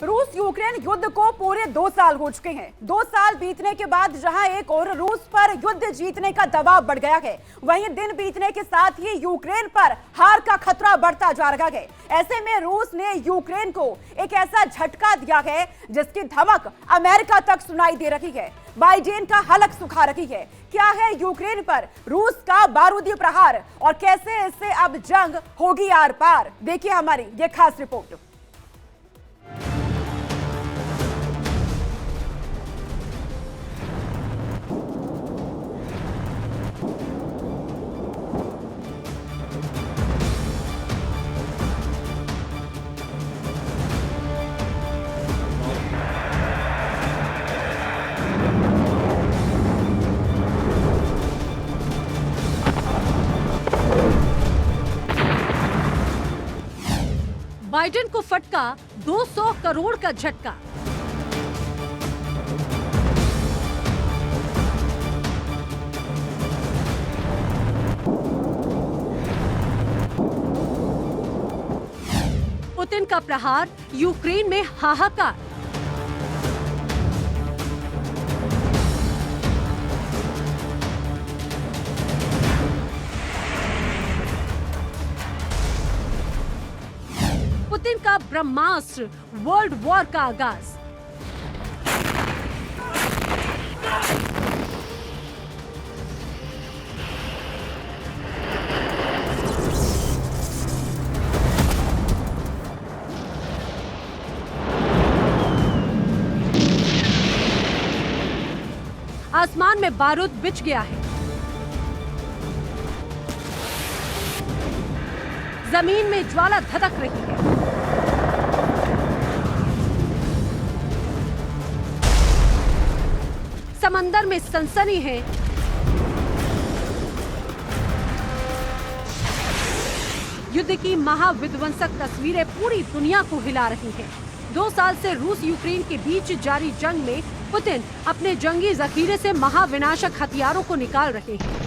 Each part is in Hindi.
रूस यूक्रेन युद्ध को पूरे 2 साल हो चुके हैं। 2 साल बीतने के बाद जहां एक और रूस पर युद्ध जीतने का दबाव बढ़ गया है, वहीं दिन बीतने के साथ ही यूक्रेन पर हार का खतरा बढ़ता जा रहा है। ऐसे में रूस ने यूक्रेन को एक ऐसा झटका दिया है जिसकी धमक अमेरिका तक सुनाई दे रही है, बाइडेन का हलक सुखा रही है। क्या है यूक्रेन पर रूस का बारूदी प्रहार और कैसे इससे अब जंग होगी आर पार, देखिए हमारी ये खास रिपोर्ट। बाइडेन को फटका 200 करोड़ का झटका। पुतिन का प्रहार, यूक्रेन में हाहाकार। पुतिन का ब्रह्मास्त्र, वर्ल्ड वॉर का आगाज। आसमान में बारूद बिछ गया है, जमीन में ज्वाला धधक रही है। समंदर में सनसनी है। युद्ध की महाविध्वंसक तस्वीरें पूरी दुनिया को हिला रही हैं। 2 साल से रूस यूक्रेन के बीच जारी जंग में पुतिन अपने जंगी जखीरे से महाविनाशक हथियारों को निकाल रहे हैं।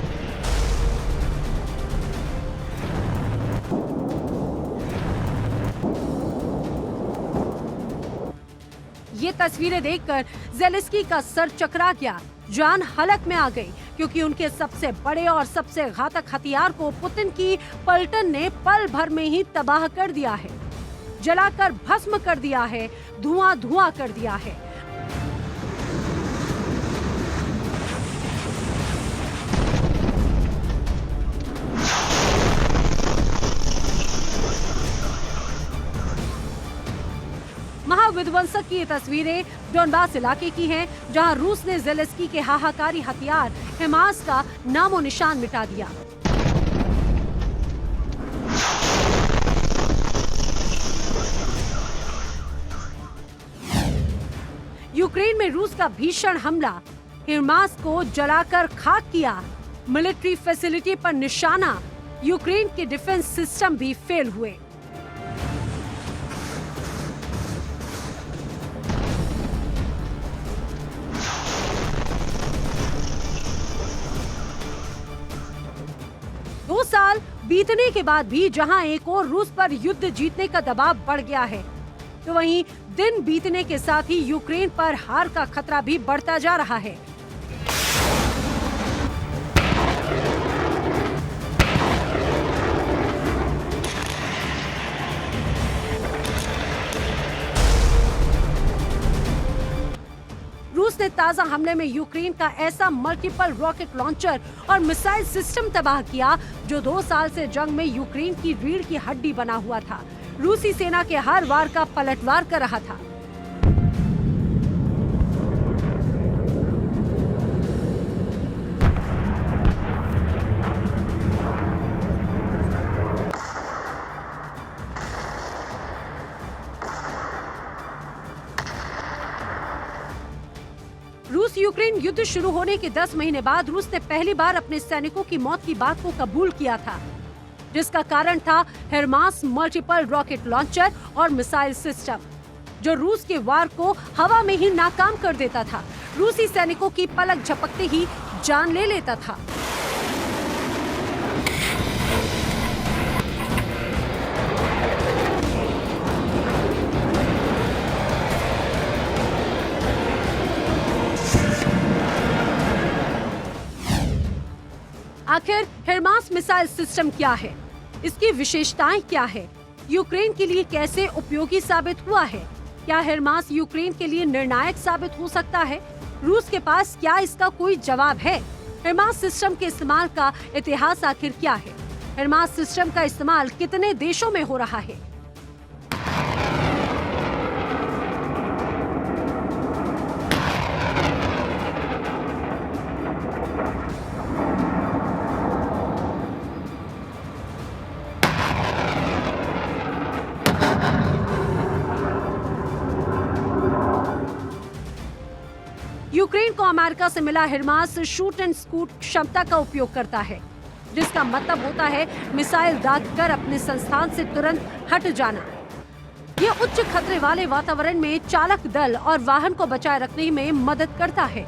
ये तस्वीरें देखकर ज़ेलेंस्की का सर चकरा गया, जान हलक में आ गई, क्योंकि उनके सबसे बड़े और सबसे घातक हथियार को पुतिन की पलटन ने पल भर में ही तबाह कर दिया है, जलाकर भस्म कर दिया है, धुआं धुआं कर दिया है। महाविध्वंसक की ये तस्वीरें डोनबास इलाके की हैं, जहां रूस ने ज़ेलेंस्की के हाहाकारी हथियार हिमास का नामो निशान मिटा दिया। यूक्रेन में रूस का भीषण हमला, हिमास को जलाकर खाक किया, मिलिट्री फैसिलिटी पर निशाना, यूक्रेन के डिफेंस सिस्टम भी फेल हुए। दो साल बीतने के बाद भी जहां एक और रूस पर युद्ध जीतने का दबाव बढ़ गया है, तो वहीं दिन बीतने के साथ ही यूक्रेन पर हार का खतरा भी बढ़ता जा रहा है। रूस ने ताजा हमले में यूक्रेन का ऐसा मल्टीपल रॉकेट लॉन्चर और मिसाइल सिस्टम तबाह किया जो 2 साल से जंग में यूक्रेन की रीढ़ की हड्डी बना हुआ था। रूसी सेना के हर वार का पलटवार कर रहा था। रूस यूक्रेन युद्ध शुरू होने के 10 महीने बाद रूस ने पहली बार अपने सैनिकों की मौत की बात को कबूल किया था, जिसका कारण था हिमास मल्टीपल रॉकेट लॉन्चर और मिसाइल सिस्टम, जो रूस के वार को हवा में ही नाकाम कर देता था। रूसी सैनिकों की पलक झपकते ही जान ले लेता था। आखिर हिरमास मिसाइल सिस्टम क्या है, इसकी विशेषताएं क्या है, यूक्रेन के लिए कैसे उपयोगी साबित हुआ है, क्या हिरमास यूक्रेन के लिए निर्णायक साबित हो सकता है, रूस के पास क्या इसका कोई जवाब है, हिरमास सिस्टम के इस्तेमाल का इतिहास आखिर क्या है, हिरमास सिस्टम का इस्तेमाल कितने देशों में हो रहा है। यूक्रेन को अमेरिका से मिला हिरमास शूट एंड स्कूट क्षमता का उपयोग करता है, जिसका मतलब होता है मिसाइल दागकर अपने संस्थान से तुरंत हट जाना। यह उच्च खतरे वाले वातावरण में चालक दल और वाहन को बचाए रखने में मदद करता है।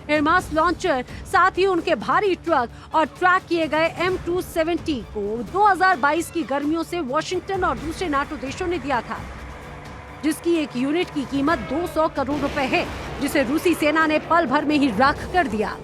हिरमास लॉन्चर साथ ही उनके भारी ट्रक और ट्रैक किए गए M270 को 2022 की गर्मियों से वॉशिंगटन और दूसरे नाटो देशों ने दिया था, जिसकी एक यूनिट की कीमत 200 करोड़ रुपए है, जिसे रूसी सेना ने पल भर में ही राख कर दिया।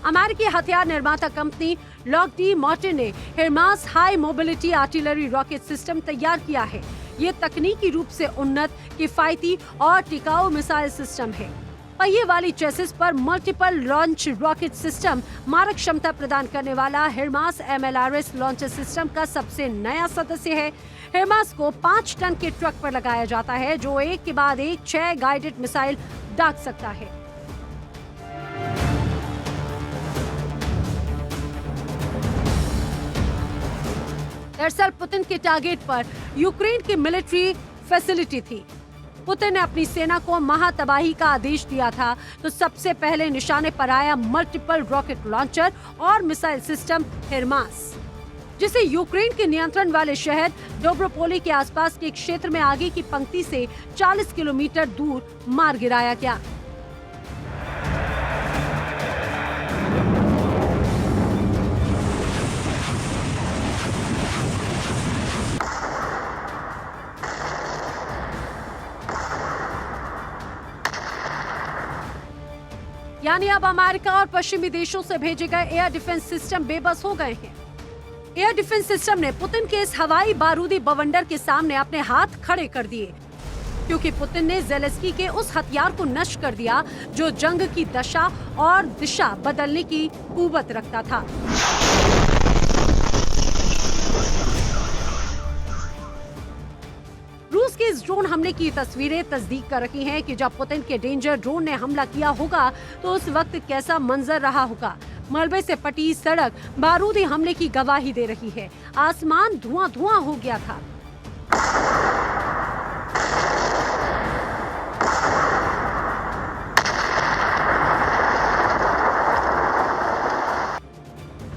अमेरिकी हथियार निर्माता कंपनी लॉकहीड मार्टिन ने HIMARS high mobility artillery rocket system तैयार किया है। ये तकनीकी रूप से उन्नत, किफायती और टिकाऊ मिसाइल सिस्टम है। पहिए वाली चेसिस पर मल्टीपल लॉन्च रॉकेट सिस्टम मारक क्षमता प्रदान करने वाला हिरमास MLRS लॉन्चर सिस्टम का सबसे नया सदस्य है। हिरमास को 5 टन के ट्रक पर लगाया जाता है, जो एक के बाद एक 6 गाइडेड मिसाइल दाग सकता है। दरअसल पुतिन के टारगेट पर यूक्रेन की मिलिट्री फैसिलिटी थी। पुतिन ने अपनी सेना को महातबाही का आदेश दिया था, तो सबसे पहले निशाने पर आया मल्टीपल रॉकेट लॉन्चर और मिसाइल सिस्टम हिरमास, जिसे यूक्रेन के नियंत्रण वाले शहर डोब्रोपोली के आसपास के क्षेत्र में आगे की पंक्ति से 40 किलोमीटर दूर मार गिराया गया। यानी अब अमेरिका और पश्चिमी देशों से भेजे गए एयर डिफेंस सिस्टम बेबस हो गए हैं। एयर डिफेंस सिस्टम ने पुतिन के इस हवाई बारूदी बवंडर के सामने अपने हाथ खड़े कर दिए, क्योंकि पुतिन ने ज़ेलेंस्की के उस हथियार को नष्ट कर दिया जो जंग की दशा और दिशा बदलने की कुव्वत रखता था। रूस के इस ड्रोन हमले की तस्वीरें तस्दीक कर रही हैं कि जब पुतिन के डेंजर ड्रोन ने हमला किया होगा तो उस वक्त कैसा मंजर रहा होगा। मलबे से पटी सड़क बारूदी हमले की गवाही दे रही है। आसमान धुआं धुआं हो गया था।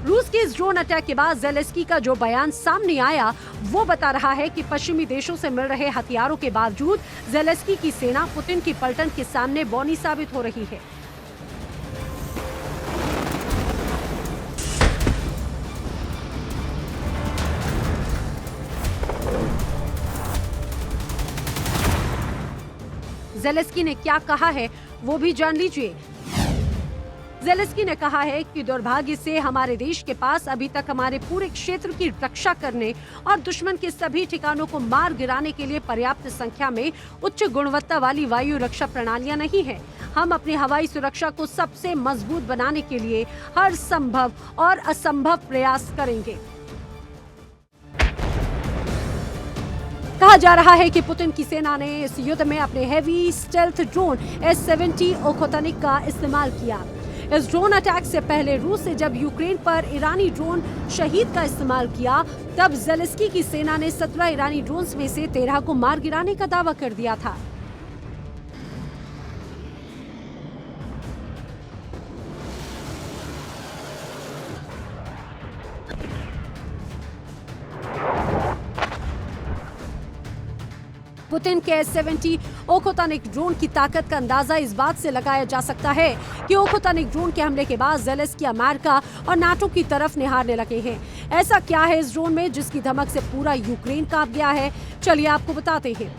रूस के इस ड्रोन अटैक के बाद ज़ेलेंस्की का जो बयान सामने आया वो बता रहा है कि पश्चिमी देशों से मिल रहे हथियारों के बावजूद ज़ेलेंस्की की सेना पुतिन की पलटन के सामने बौनी साबित हो रही है। ज़ेलेंस्की ने क्या कहा है वो भी जान लीजिए। ज़ेलेंस्की ने कहा है कि दुर्भाग्य से हमारे देश के पास अभी तक हमारे पूरे क्षेत्र की रक्षा करने और दुश्मन के सभी ठिकानों को मार गिराने के लिए पर्याप्त संख्या में उच्च गुणवत्ता वाली वायु रक्षा प्रणालियां नहीं है। हम अपनी हवाई सुरक्षा को सबसे मजबूत बनाने के लिए हर संभव और असंभव प्रयास करेंगे। कहा जा रहा है कि पुतिन की सेना ने इस युद्ध में अपने हेवी स्टेल्थ ड्रोन S-70 ओखोतनिक का इस्तेमाल किया। इस ड्रोन अटैक से पहले रूस ने जब यूक्रेन पर ईरानी ड्रोन शहीद का इस्तेमाल किया, तब ज़ेलेंस्की की सेना ने 17 ईरानी ड्रोन्स में से 13 को मार गिराने का दावा कर दिया था। पुतिन के S-70 ओखोतानिक ड्रोन की ताकत का अंदाजा इस बात से लगाया जा सकता है कि ओखोतानिक ड्रोन के हमले के बाद ज़ेलेंस्की अमेरिका और नाटो की तरफ निहारने लगे हैं। ऐसा क्या है इस ड्रोन में जिसकी धमक से पूरा यूक्रेन कांप गया है? चलिए आपको बताते हैं।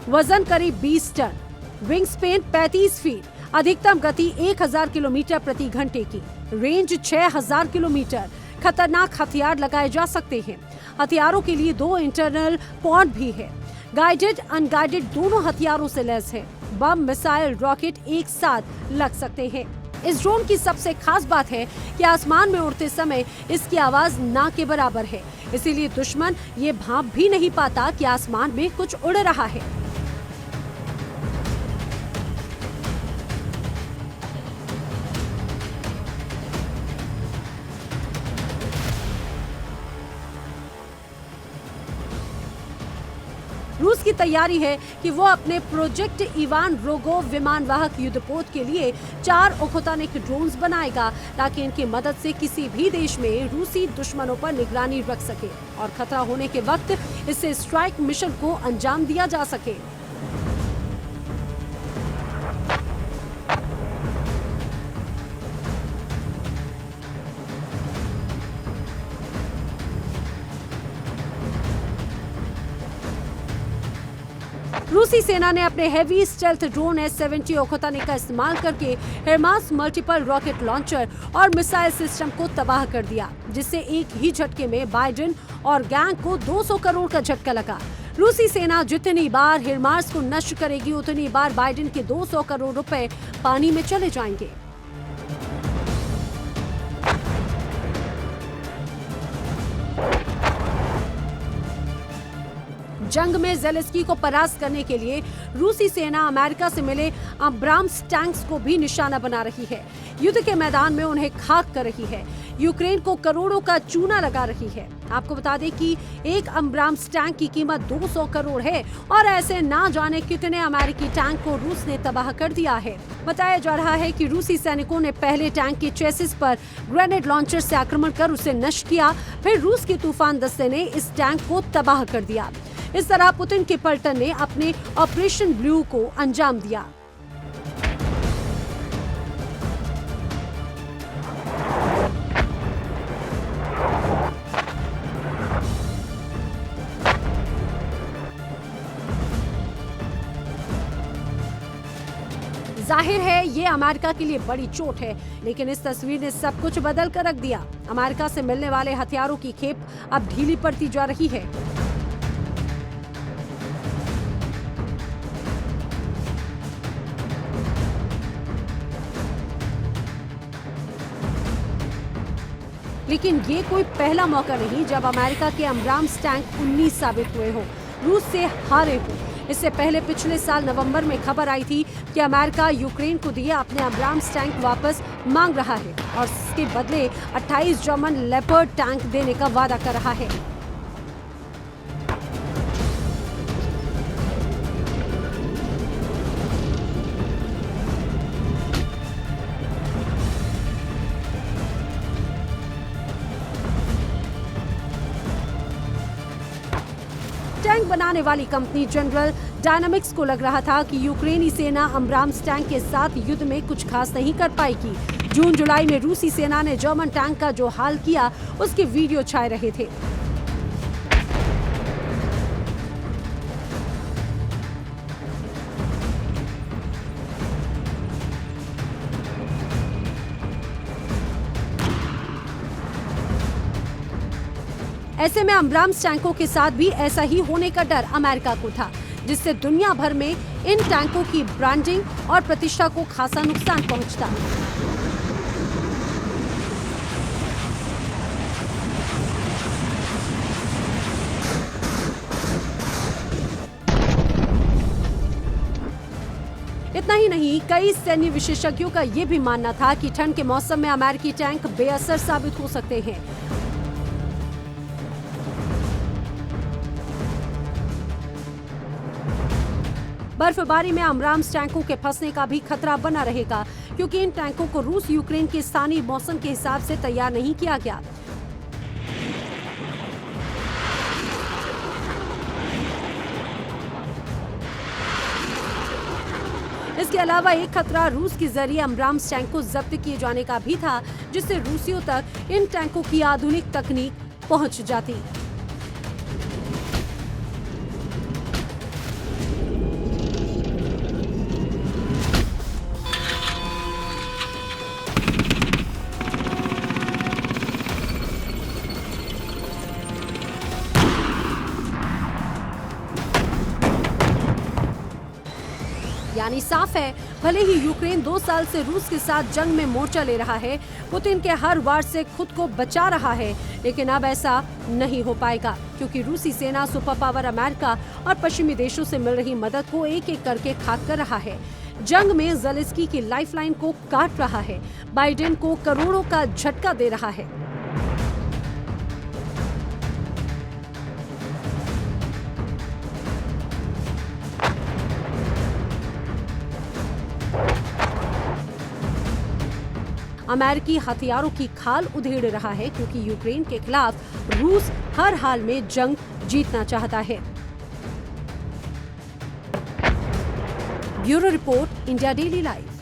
वजन करीब 20 टन, विंग स्पेन 35 फीट, अधिकतम गति 1000 किलोमीटर प्रति घंटे की, रेंज 6000 किलोमीटर। खतरनाक हथियार लगाए जा सकते हैं। हथियारों के लिए 2 इंटरनल पॉड भी है। गाइडेड अनगाइडेड दोनों हथियारों से लैस है। बम, मिसाइल, रॉकेट एक साथ लग सकते हैं। इस ड्रोन की सबसे खास बात है कि आसमान में उड़ते समय इसकी आवाज ना के बराबर है, इसीलिए दुश्मन ये भांप भी नहीं पाता कि आसमान में कुछ उड़ रहा है। रूस की तैयारी है कि वो अपने प्रोजेक्ट इवान रोगोव विमानवाहक युद्धपोत के लिए 4 ओखोतानिक ड्रोन्स बनाएगा ताकि इनकी मदद से किसी भी देश में रूसी दुश्मनों पर निगरानी रख सके और खतरा होने के वक्त इससे स्ट्राइक मिशन को अंजाम दिया जा सके। रूसी सेना ने अपने हेवी स्टेल्थ ड्रोन S-70 ओखोतानिक का इस्तेमाल करके हेरमास मल्टीपल रॉकेट लॉन्चर और मिसाइल सिस्टम को तबाह कर दिया, जिससे एक ही झटके में बाइडेन और गैंग को 200 करोड़ का झटका लगा। रूसी सेना जितनी बार हिरमास को नष्ट करेगी उतनी बार बाइडेन के 200 करोड़ रुपए पानी में चले जाएंगे। जंग में ज़ेलेंस्की को परास्त करने के लिए रूसी सेना अमेरिका से मिले अब्राम्स टैंक्स को भी निशाना बना रही है। युद्ध के मैदान में उन्हें खाक कर रही है। यूक्रेन को करोड़ों का चूना लगा रही है। आपको बता दें कि एक अब्राम्स टैंक की कीमत 200 करोड़ है और ऐसे ना जाने कितने अमेरिकी टैंक को रूस ने तबाह कर दिया है। बताया जा रहा है कि रूसी सैनिकों ने पहले टैंक के चेसिस पर ग्रेनेड लॉन्चर से आक्रमण कर उसे नष्ट किया, फिर रूस के तूफान दस्ते ने इस टैंक को तबाह कर दिया। इस तरह पुतिन के पलटन ने अपने ऑपरेशन ब्लू को अंजाम दिया। जाहिर है ये अमेरिका के लिए बड़ी चोट है, लेकिन इस तस्वीर ने सब कुछ बदल कर रख दिया। अमेरिका से मिलने वाले हथियारों की खेप अब ढीली पड़ती जा रही है। लेकिन ये कोई पहला मौका नहीं जब अमेरिका के अब्राम्स टैंक 19 साबित हुए हों, रूस से हारे हों। इससे पहले पिछले साल नवंबर में खबर आई थी कि अमेरिका यूक्रेन को दिए अपने अब्राम्स टैंक वापस मांग रहा है और इसके बदले 28 जर्मन लेपर्ड टैंक देने का वादा कर रहा है। टैंक बनाने वाली कंपनी जनरल डायनामिक्स को लग रहा था कि यूक्रेनी सेना अब्राम्स टैंक के साथ युद्ध में कुछ खास नहीं कर पाएगी। जून जुलाई में रूसी सेना ने जर्मन टैंक का जो हाल किया उसके वीडियो छाए रहे थे। ऐसे में अब्राम्स टैंकों के साथ भी ऐसा ही होने का डर अमेरिका को था, जिससे दुनिया भर में इन टैंकों की ब्रांडिंग और प्रतिष्ठा को खासा नुकसान पहुंचता। इतना ही नहीं, कई सैन्य विशेषज्ञों का ये भी मानना था कि ठंड के मौसम में अमेरिकी टैंक बेअसर साबित हो सकते हैं। बर्फबारी में अब्राम्स टैंकों के फंसने का भी खतरा बना रहेगा, क्योंकि इन टैंकों को रूस यूक्रेन के स्थानीय मौसम के हिसाब से तैयार नहीं किया गया। इसके अलावा एक खतरा रूस के जरिए अब्राम्स टैंक को जब्त किए जाने का भी था, जिससे रूसियों तक इन टैंकों की आधुनिक तकनीक पहुंच जाती। यानी साफ है, भले ही यूक्रेन 2 साल से रूस के साथ जंग में मोर्चा ले रहा है, पुतिन के हर वार से खुद को बचा रहा है, लेकिन अब ऐसा नहीं हो पाएगा, क्योंकि रूसी सेना सुपर पावर अमेरिका और पश्चिमी देशों से मिल रही मदद को एक एक करके खाक कर रहा है। जंग में ज़ेलेंस्की की लाइफलाइन को काट रहा है, बाइडेन को करोड़ों का झटका दे रहा है। अमेरिकी हथियारों की खाल उधेड़ रहा है, क्योंकि यूक्रेन के खिलाफ रूस हर हाल में जंग जीतना चाहता है। Bureau report, India daily live.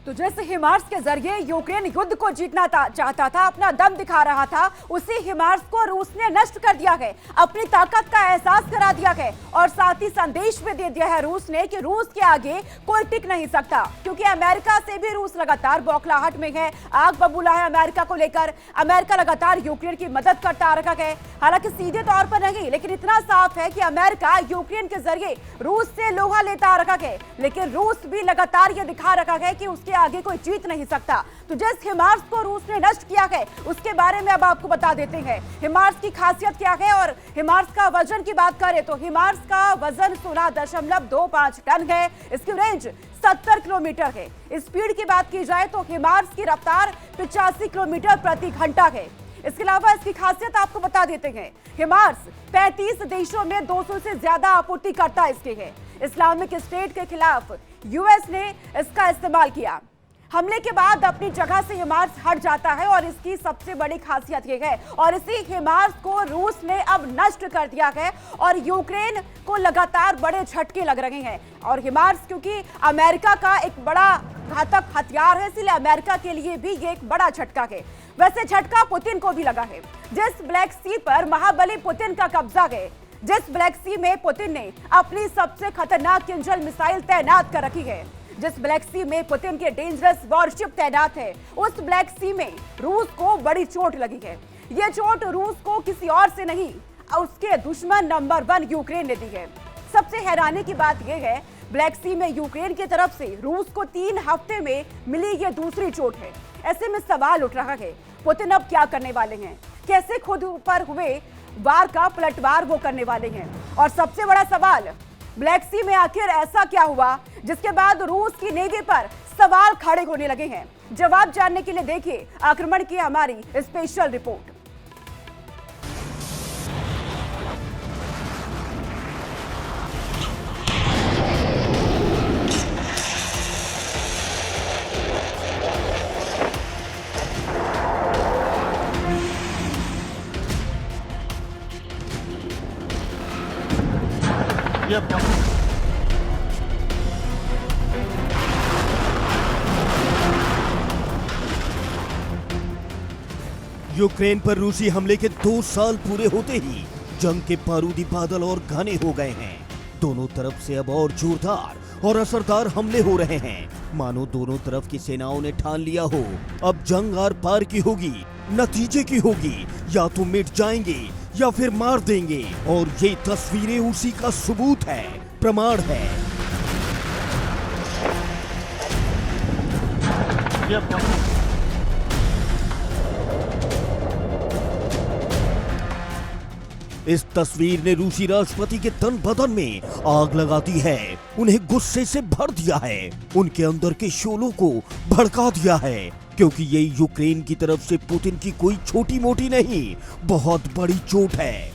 तो जैसे हिमार्स के जरिए यूक्रेन युद्ध को जीतना चाहता था, अपना दम दिखा रहा था, उसी हिमार्स को रूस ने नष्ट कर दिया है, अपनी ताकत का एहसास करा दिया है और साथ ही संदेश भी दे दिया है रूस ने कि रूस के आगे कोई टिक नहीं सकता, क्योंकि अमेरिका से भी रूस लगातार बौखलाहट में है, आग बबूला है अमेरिका को लेकर। अमेरिका लगातार यूक्रेन की मदद करता आ रहा है, हालांकि सीधे तौर पर नहीं, लेकिन इतना साफ है कि अमेरिका यूक्रेन के जरिए रूस से लोहा लेता आ रहा है, लेकिन रूस भी लगातार ये दिखा रखा है कि उसके आगे कोई जीत नहीं सकता। तो जिस हिमार्स को रूस ने नष्ट किया है, उसके बारे में अब आपको बता देते हैं हिमार्स की खासियत क्या है। और हिमार्स का वजन की बात करें तो हिमार्स का वजन 16.25 टन है, इसकी रेंज 70 किलोमीटर है। स्पीड की बात की जाए तो हिमार्स की रफ्तार 85 किलोमीटर प्रति घंटा है। इसके अलावा इसकी खासियत आपको बता देते हैं, हिमार्स 35 देशों में 200 से ज्यादा आपूर्तिकर्ता इसके हैं। इस्लामिक स्टेट के खिलाफ यूएस ने इसका इस्तेमाल किया, हमले के बाद अपनी जगह से हिमार्स हट जाता है और इसकी सबसे बड़ी खासियत ये है। और इसी हिमार्स को रूस ने अब नष्ट कर दिया है और यूक्रेन को लगातार बड़े झटके लग रहे हैं। और हिमार्स क्योंकि अमेरिका का एक बड़ा घातक हथियार है, इसलिए अमेरिका के लिए भी ये एक बड़ा झटका है। वैसे झटका पुतिन को भी लगा है। जिस ब्लैक सी पर महाबली पुतिन का कब्जा है, जिस ब्लैक सी में पुतिन ने अपनी सबसे खतरनाक किंजल मिसाइल तैनात कर रखी है, जिस ब्लैक सी में पुतिन के डेंजरस वॉरशिप तैनात है, उस ब्लैक सी में रूस को बड़ी चोट लगी है। यह चोट रूस को किसी और से नहीं, उसके दुश्मन नंबर 1 यूक्रेन ने दी है। सबसे हैरानी की बात यह है, ब्लैक सी में यूक्रेन की तरफ से रूस को 3 हफ्ते में मिली ये दूसरी चोट है। ऐसे में सवाल उठ रहा है, पुतिन अब क्या करने वाले हैं? कैसे खुद पर हुए वार का पलटवार वो करने वाले हैं? और सबसे बड़ा सवाल, ब्लैक सी में आखिर ऐसा क्या हुआ जिसके बाद रूस की नेवी पर सवाल खड़े होने लगे हैं? जवाब जानने के लिए देखिए आक्रमण की हमारी स्पेशल रिपोर्ट। यूक्रेन पर रूसी हमले के 2 साल पूरे होते ही जंग के बारूदी बादल और घने हो गए हैं। दोनों तरफ से अब और जोरदार और असरदार हमले हो रहे हैं, मानो दोनों तरफ की सेनाओं ने ठान लिया हो अब जंग आर पार की होगी, नतीजे की होगी, या तो मिट जाएंगे या फिर मार देंगे। और ये तस्वीरें उसी का सबूत है, प्रमाण है। इस तस्वीर ने रूसी राष्ट्रपति के तन बदन में आग लगा दी है, उन्हें गुस्से से भर दिया है, उनके अंदर के शोलों को भड़का दिया है, क्योंकि ये यूक्रेन की तरफ से पुतिन की कोई छोटी मोटी नहीं, बहुत बड़ी चोट है।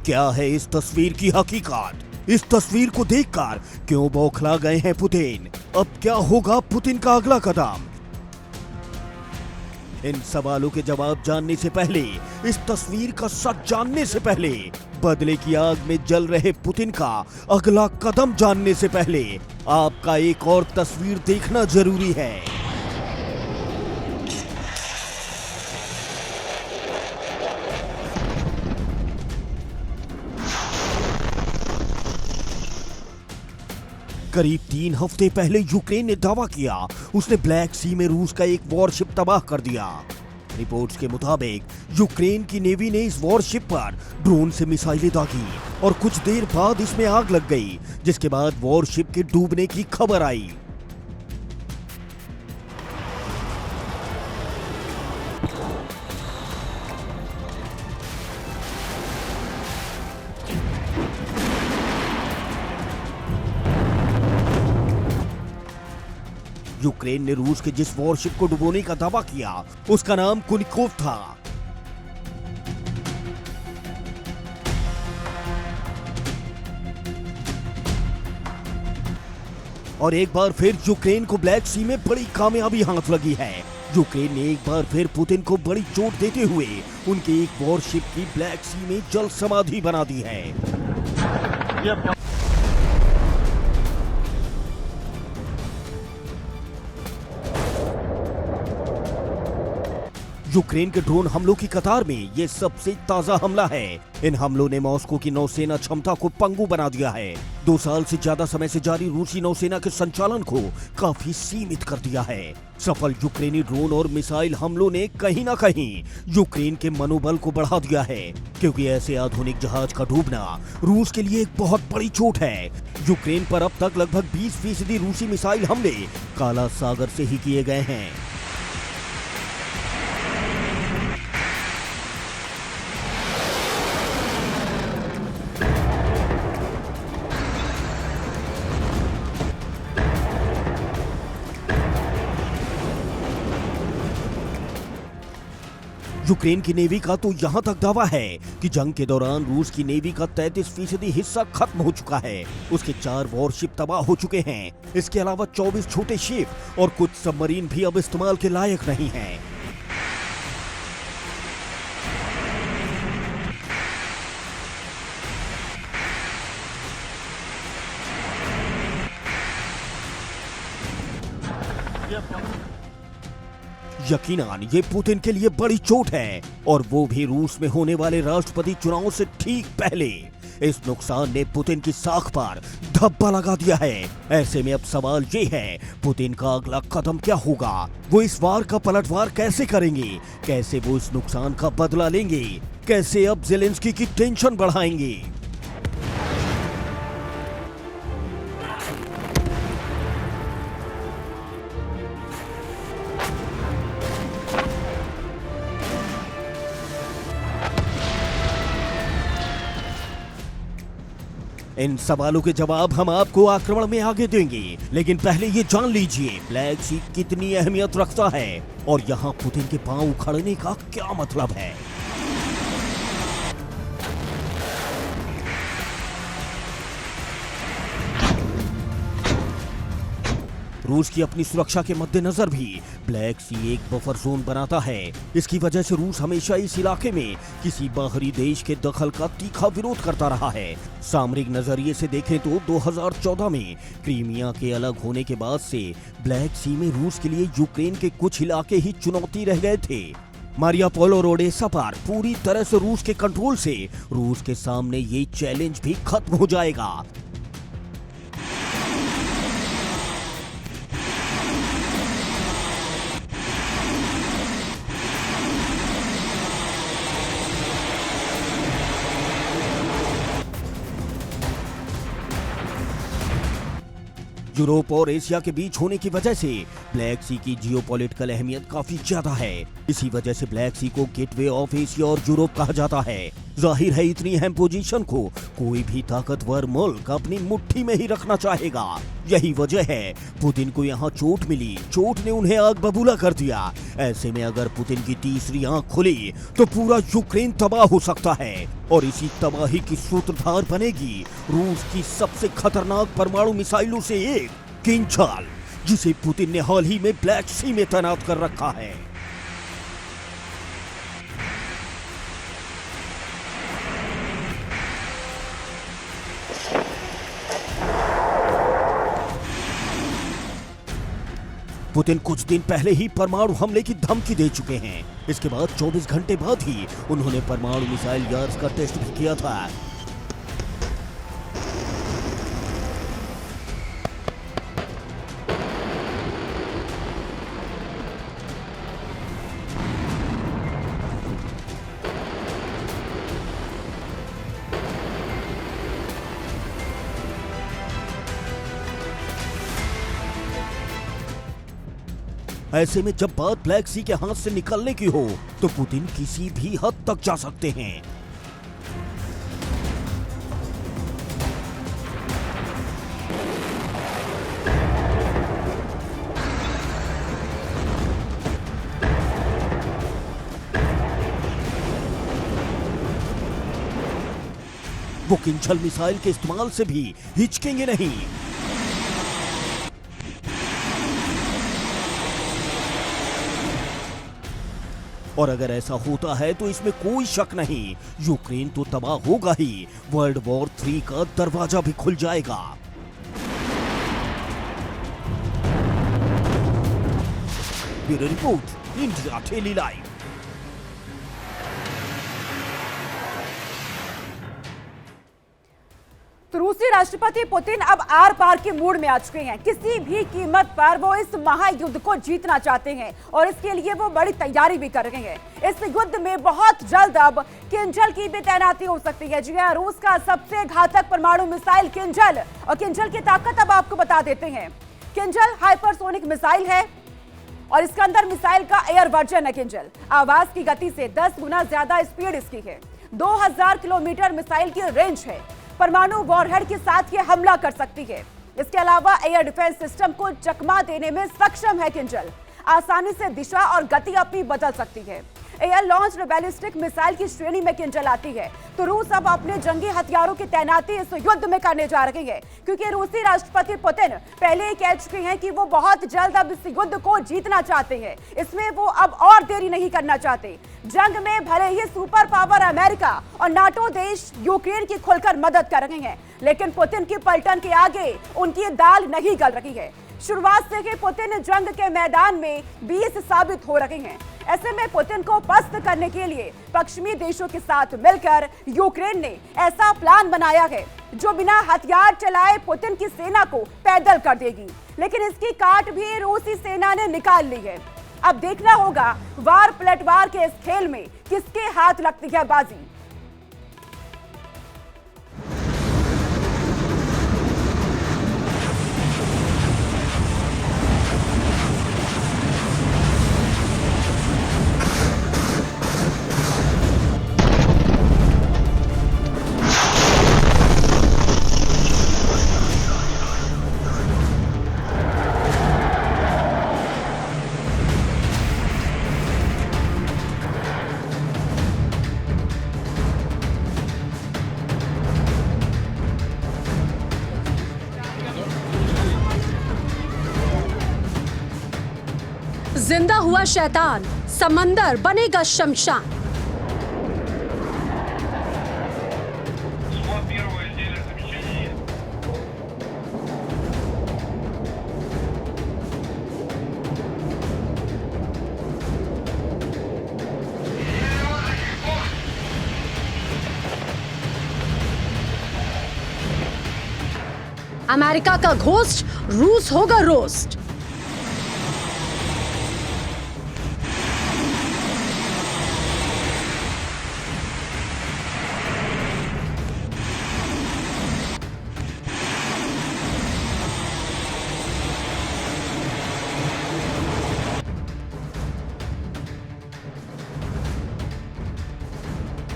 क्या है इस तस्वीर की हकीकत? इस तस्वीर को देखकर क्यों बौखला गए हैं पुतिन? अब क्या होगा पुतिन का अगला कदम? इन सवालों के जवाब जानने से पहले, इस तस्वीर का सच जानने से पहले, बदले की आग में जल रहे पुतिन का अगला कदम जानने से पहले आपका एक और तस्वीर देखना जरूरी है। करीब 3 हफ्ते पहले यूक्रेन ने दावा किया उसने ब्लैक सी में रूस का एक वॉरशिप तबाह कर दिया। रिपोर्ट्स के मुताबिक यूक्रेन की नेवी ने इस वॉरशिप पर ड्रोन से मिसाइलें दागी और कुछ देर बाद इसमें आग लग गई, जिसके बाद वॉरशिप के डूबने की खबर आई। यूक्रेन ने रूस के जिस वॉरशिप को डुबोने का दावा किया उसका नाम कुनिकोव था। और एक बार फिर यूक्रेन को ब्लैक सी में बड़ी कामयाबी हाथ लगी है। यूक्रेन ने एक बार फिर पुतिन को बड़ी चोट देते हुए उनके एक वॉरशिप की ब्लैक सी में जल समाधि बना दी है। यूक्रेन के ड्रोन हमलों की कतार में ये सबसे ताजा हमला है। इन हमलों ने मॉस्को की नौसेना क्षमता को पंगु बना दिया है। 2 साल से ज्यादा समय से जारी रूसी नौसेना के संचालन को काफी सीमित कर दिया है। सफल यूक्रेनी ड्रोन और मिसाइल हमलों ने कहीं ना कहीं यूक्रेन के मनोबल को बढ़ा दिया है, क्योंकि ऐसे आधुनिक जहाज का डूबना रूस के लिए एक बहुत बड़ी चोट है। यूक्रेन पर अब तक लगभग 20% रूसी मिसाइल हमले काला सागर से ही किए गए हैं। यूक्रेन की नेवी का तो यहां तक दावा है कि जंग के दौरान रूस की नेवी का 33% हिस्सा खत्म हो चुका है। उसके 4 वॉरशिप तबाह हो चुके हैं। इसके अलावा 24 छोटे शिप और कुछ सबमरीन भी अब इस्तेमाल के लायक नहीं हैं। यकीनन ये पुतिन के लिए बड़ी चोट है, और वो भी रूस में होने वाले राष्ट्रपति चुनाव से ठीक पहले। इस नुकसान ने पुतिन की साख पर धब्बा लगा दिया है। ऐसे में अब सवाल ये है, पुतिन का अगला कदम क्या होगा? वो इस वार का पलटवार कैसे करेंगे? कैसे वो इस नुकसान का बदला लेंगे? कैसे अब ज़ेलेंस्की की टेंशन बढ़ाएंगे? इन सवालों के जवाब हम आपको आक्रमण में आगे देंगे, लेकिन पहले ये जान लीजिए ब्लैक सी कितनी अहमियत रखता है और यहाँ पुतिन के पांव उखड़ने का क्या मतलब है। रूस की अपनी सुरक्षा के मद्देनजर भी ब्लैक सी एक बफर जोन बनाता है। इसकी वजह से रूस हमेशा इस इलाके में किसी बाहरी देश के दखल का तीखा विरोध करता रहा है। सामरिक नजरिए से देखें तो 2014 में क्रीमिया के अलग होने के बाद से ब्लैक सी में रूस के लिए यूक्रेन के कुछ इलाके ही चुनौती रह गए थे। मारियापोल और ओडेसा पर पूरी तरह से रूस के कंट्रोल से रूस के सामने ये चैलेंज भी खत्म हो जाएगा। यूरोप और एशिया के बीच होने की वजह से ब्लैक सी की जियोपॉलिटिकल अहमियत काफी ज्यादा है। इसी वजह से ब्लैक सी को गेटवे ऑफ एशिया और यूरोप कहा जाता है। जाहिर है इतनी अहम पोजीशन को कोई भी ताकतवर मुल्क अपनी मुट्ठी में ही रखना चाहेगा। यही वजह है पुतिन को यहाँ चोट मिली, चोट ने उन्हें आग बबूला कर दिया। ऐसे में अगर पुतिन की तीसरी आंख खुली तो पूरा यूक्रेन तबाह हो सकता है। और इसी तबाही की सूत्रधार बनेगी रूस की सबसे खतरनाक परमाणु मिसाइलों से एक किंजल, जिसे पुतिन ने हाल ही में ब्लैक सी में तैनात कर रखा है। पुतिन कुछ दिन पहले ही परमाणु हमले की धमकी दे चुके हैं। इसके बाद 24 घंटे बाद ही उन्होंने परमाणु मिसाइल यार्स का टेस्ट भी किया था। ऐसे में जब बात ब्लैक सी के हाथ से निकलने की हो तो पुतिन किसी भी हद तक जा सकते हैं। वो किंजल मिसाइल के इस्तेमाल से भी हिचकेंगे नहीं। और अगर ऐसा होता है तो इसमें कोई शक नहीं, यूक्रेन तो तबाह होगा ही, वर्ल्ड वॉर 3 का दरवाजा भी खुल जाएगा। Bureau report, India daily live. तो रूसी राष्ट्रपति पुतिन अब आर पार के मूड में आ चुके हैं। किसी भी कीमत पर वो इस महायुद्ध को जीतना चाहते हैं और इसके लिए वो बड़ी तैयारी भी कर रहे हैं। इस युद्ध में बहुत जल्द अब किंजल की भी तैनाती हो सकती है। जी हां, रूस का सबसे घातक परमाणु मिसाइल किंजल, और किंजल की ताकत अब आपको बता देते हैं। किंजल हाइपरसोनिक मिसाइल है और इसके अंदर मिसाइल का एयर वर्जन है किंजल। आवाज की गति से 10 गुना ज्यादा स्पीड इसकी है। 2000 किलोमीटर मिसाइल की रेंज है। परमाणु वॉरहेड के साथ ये हमला कर सकती है। इसके अलावा एयर डिफेंस सिस्टम को चकमा देने में सक्षम है किंजल। आसानी से दिशा और गति अपनी बदल सकती है। एयर लॉन्च्ड बैलिस्टिक मिसाइल की श्रेणी में किंजल आती है। तो रूस अब अपने जंगी हथियारों की तैनाती इस युद्ध में करने जा रही है, क्योंकि रूसी राष्ट्रपति पुतिन पहले ही कह चुके हैं कि वो बहुत जल्द अब इस युद्ध को जीतना चाहते हैं। इसमें वो अब और देरी नहीं करना चाहते। जंग में भले ही सुपर पावर अमेरिका और नाटो देश यूक्रेन की खुलकर मदद कर रहे हैं, लेकिन पुतिन की पलटन के आगे उनकी दाल नहीं गल रही है। शुरुआत से ही पुतिन जंग के मैदान में 20 साबित हो रहे हैं। ऐसे में पुतिन को पस्त करने के लिए पश्चिमी देशों के साथ मिलकर यूक्रेन ने ऐसा प्लान बनाया है जो बिना हथियार चलाए पुतिन की सेना को पैदल कर देगी। लेकिन इसकी काट भी रूसी सेना ने निकाल ली है। अब देखना होगा वार पलटवार के इस खेल में किसके हाथ लगती है बाजी। जिंदा हुआ शैतान, समंदर बनेगा शमशान। अमेरिका का घोस्ट, रूस होगा रोस्ट।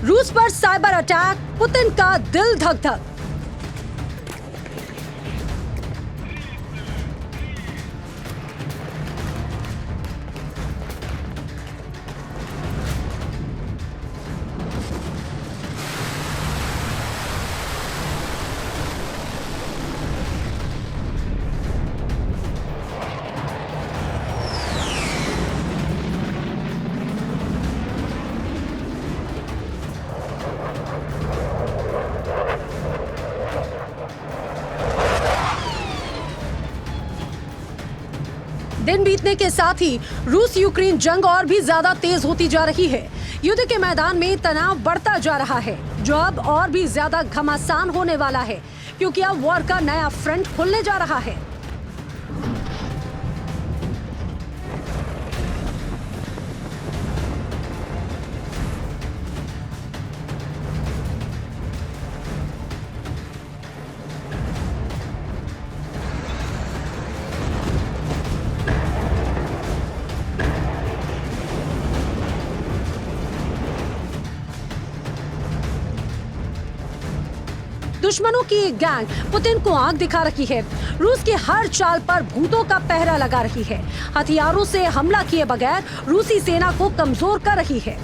रूस पर साइबर अटैक, पुतिन का दिल धक धक। दिन बीतने के साथ ही रूस यूक्रेन जंग और भी ज्यादा तेज होती जा रही है। युद्ध के मैदान में तनाव बढ़ता जा रहा है, जो अब और भी ज्यादा घमासान होने वाला है, क्योंकि अब वॉर का नया फ्रंट खुलने जा रहा है। दुश्मनों की एक गैंग पुतिन को आंख दिखा रही है। रूस की हर चाल पर भूतों का पहरा लगा रही है। हथियारों से हमला किए बगैर रूसी सेना को कमजोर कर रही है।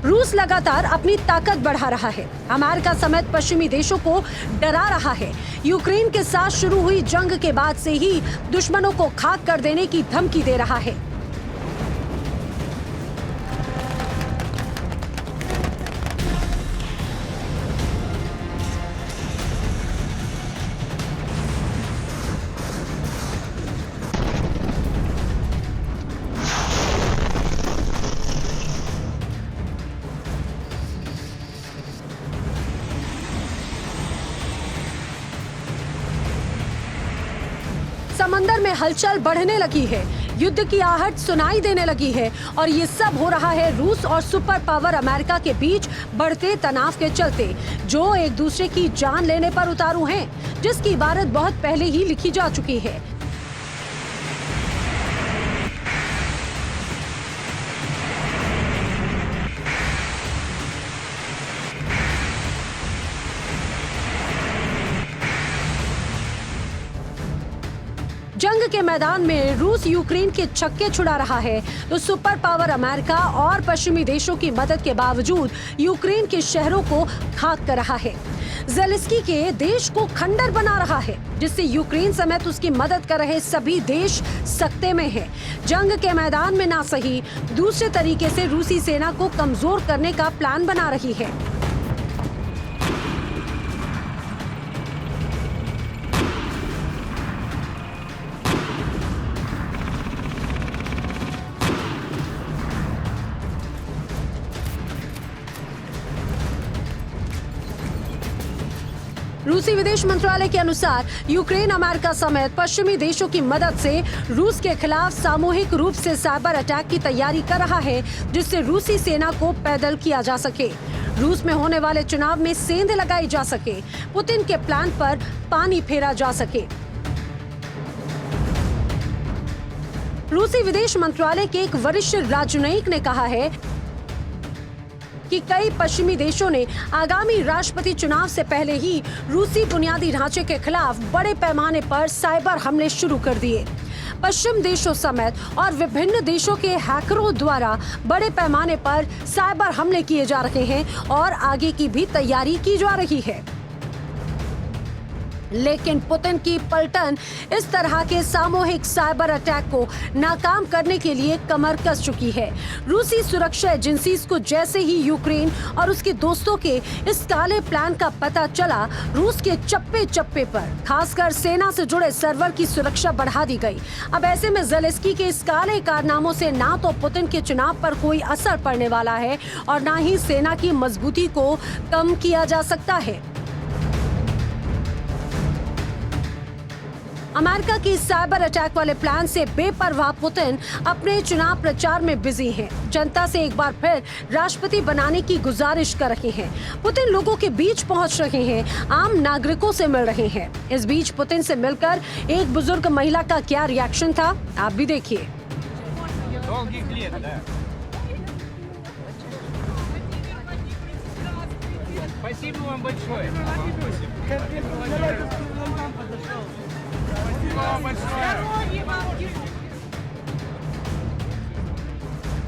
रूस लगातार अपनी ताकत बढ़ा रहा है। अमेरिका समेत पश्चिमी देशों को डरा रहा है। यूक्रेन के साथ शुरू हुई जंग के बाद से ही दुश्मनों को खाक कर देने की धमकी दे रहा है। समंदर में हलचल बढ़ने लगी है, युद्ध की आहट सुनाई देने लगी है, और ये सब हो रहा है रूस और सुपर पावर अमेरिका के बीच बढ़ते तनाव के चलते, जो एक दूसरे की जान लेने पर उतारू हैं, जिसकी इबारत बहुत पहले ही लिखी जा चुकी है। जंग के मैदान में रूस यूक्रेन के छक्के छुड़ा रहा है, तो सुपर पावर अमेरिका और पश्चिमी देशों की मदद के बावजूद यूक्रेन के शहरों को खाक कर रहा है। ज़ेलेंस्की के देश को खंडर बना रहा है, जिससे यूक्रेन समेत उसकी मदद कर रहे सभी देश सकते में हैं। जंग के मैदान में ना सही, दूसरे तरीके से रूसी सेना को कमजोर करने का प्लान बना रही है। रूसी विदेश मंत्रालय के अनुसार यूक्रेन अमेरिका समेत पश्चिमी देशों की मदद से रूस के खिलाफ सामूहिक रूप से साइबर अटैक की तैयारी कर रहा है, जिससे रूसी सेना को पैदल किया जा सके, रूस में होने वाले चुनाव में सेंध लगाई जा सके, पुतिन के प्लान पर पानी फेरा जा सके। रूसी विदेश मंत्रालय के एक वरिष्ठ राजनयिक ने कहा है कि कई पश्चिमी देशों ने आगामी राष्ट्रपति चुनाव से पहले ही रूसी बुनियादी ढांचे के खिलाफ बड़े पैमाने पर साइबर हमले शुरू कर दिए। पश्चिम देशों समेत और विभिन्न देशों के हैकरों द्वारा बड़े पैमाने पर साइबर हमले किए जा रहे हैं और आगे की भी तैयारी की जा रही है। लेकिन पुतिन की पलटन इस तरह के सामूहिक साइबर अटैक को नाकाम करने के लिए कमर कस चुकी है। रूसी सुरक्षा एजेंसीज को जैसे ही यूक्रेन और उसके दोस्तों के इस काले प्लान का पता चला, रूस के चप्पे चप्पे पर खासकर सेना से जुड़े सर्वर की सुरक्षा बढ़ा दी गई। अब ऐसे में ज़ेलेंस्की के इस काले कारनामों से ना तो पुतिन के चुनाव पर कोई असर पड़ने वाला है और ना ही सेना की मजबूती को कम किया जा सकता है। अमेरिका की साइबर अटैक वाले प्लान से बेपरवाह पुतिन अपने चुनाव प्रचार में बिजी हैं। जनता से एक बार फिर राष्ट्रपति बनाने की गुजारिश कर रहे हैं। पुतिन लोगों के बीच पहुंच रहे हैं, आम नागरिकों से मिल रहे हैं। इस बीच पुतिन से मिलकर एक बुजुर्ग महिला का क्या रिएक्शन था, आप भी देखिए। Спасибо вам большое.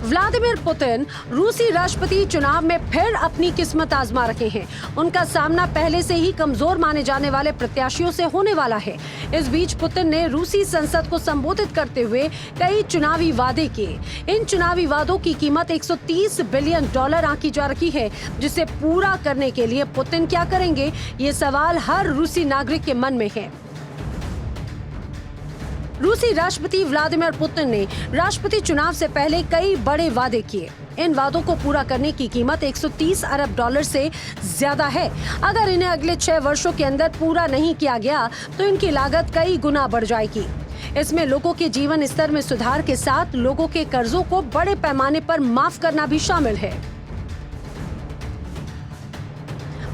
व्लादिमीर पुतिन रूसी राष्ट्रपति चुनाव में फिर अपनी किस्मत आजमा रहे हैं। उनका सामना पहले से ही कमजोर माने जाने वाले प्रत्याशियों से होने वाला है। इस बीच पुतिन ने रूसी संसद को संबोधित करते हुए कई चुनावी वादे किए। इन चुनावी वादों की कीमत $130 बिलियन आंकी जा रही है, जिसे पूरा करने के लिए पुतिन क्या करेंगे, ये सवाल हर रूसी नागरिक के मन में है। रूसी राष्ट्रपति व्लादिमीर पुतिन ने राष्ट्रपति चुनाव से पहले कई बड़े वादे किए। इन वादों को पूरा करने की कीमत $130 अरब से ज्यादा है। अगर इन्हें अगले 6 वर्षों के अंदर पूरा नहीं किया गया तो इनकी लागत कई गुना बढ़ जाएगी। इसमें लोगों के जीवन स्तर में सुधार के साथ लोगों के कर्जों को बड़े पैमाने पर माफ करना भी शामिल है।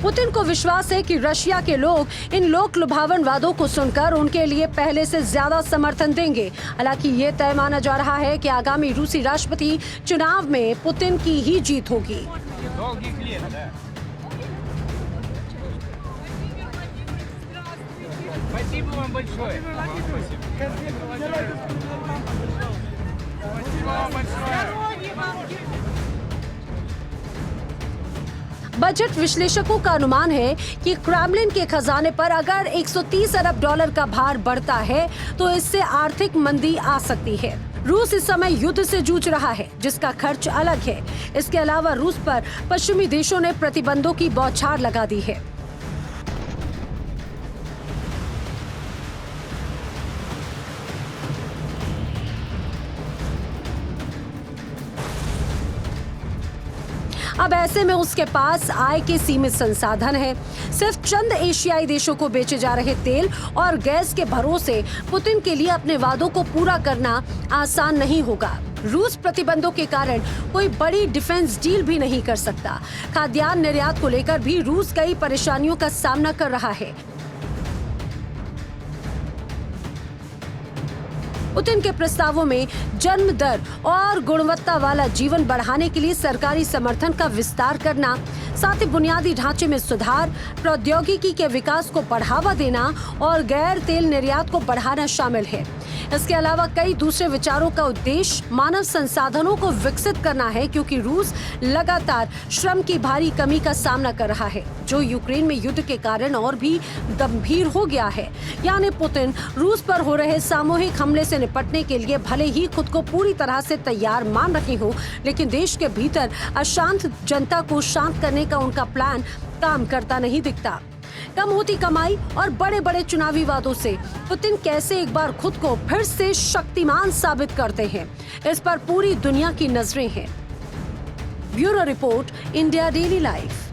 पुतिन को विश्वास है कि रशिया के लोग इन लोक लुभावन वादों को सुनकर उनके लिए पहले से ज्यादा समर्थन देंगे। हालांकि ये तय माना जा रहा है कि आगामी रूसी राष्ट्रपति चुनाव में पुतिन की ही जीत होगी। Спасибо вам большое. Спасибо вам большое. बजट विश्लेषकों का अनुमान है कि क्रेमलिन के खजाने पर अगर $130 अरब का भार बढ़ता है तो इससे आर्थिक मंदी आ सकती है। रूस इस समय युद्ध से जूझ रहा है, जिसका खर्च अलग है। इसके अलावा रूस पर पश्चिमी देशों ने प्रतिबंधों की बौछार लगा दी है। अब ऐसे में उसके पास आय के सीमित संसाधन हैं। सिर्फ चंद एशियाई देशों को बेचे जा रहे तेल और गैस के भरोसे पुतिन के लिए अपने वादों को पूरा करना आसान नहीं होगा। रूस प्रतिबंधों के कारण कोई बड़ी डिफेंस डील भी नहीं कर सकता। खाद्यान्न निर्यात को लेकर भी रूस कई परेशानियों का सामना कर रहा है। पुतिन के प्रस्तावों में जन्म दर और गुणवत्ता वाला जीवन बढ़ाने के लिए सरकारी समर्थन का विस्तार करना, साथ ही बुनियादी ढांचे में सुधार, प्रौद्योगिकी के विकास को बढ़ावा देना और गैर तेल निर्यात को बढ़ाना शामिल है। इसके अलावा कई दूसरे विचारों का उद्देश्य मानव संसाधनों को विकसित करना है, क्योंकि रूस लगातार श्रम की भारी कमी का सामना कर रहा है, जो यूक्रेन में युद्ध के कारण और भी गंभीर हो गया है। यानी पुतिन रूस पर हो रहे सामूहिक हमले से निपटने के लिए भले ही खुद को पूरी तरह से तैयार मान रहे हो, लेकिन देश के भीतर अशांत जनता को शांत करने का उनका प्लान काम करता नहीं दिखता। कम होती कमाई और बड़े बड़े चुनावी वादों से पुतिन कैसे एक बार खुद को फिर से शक्तिमान साबित करते हैं, इस पर पूरी दुनिया की नजरें हैं। Bureau report, India daily life.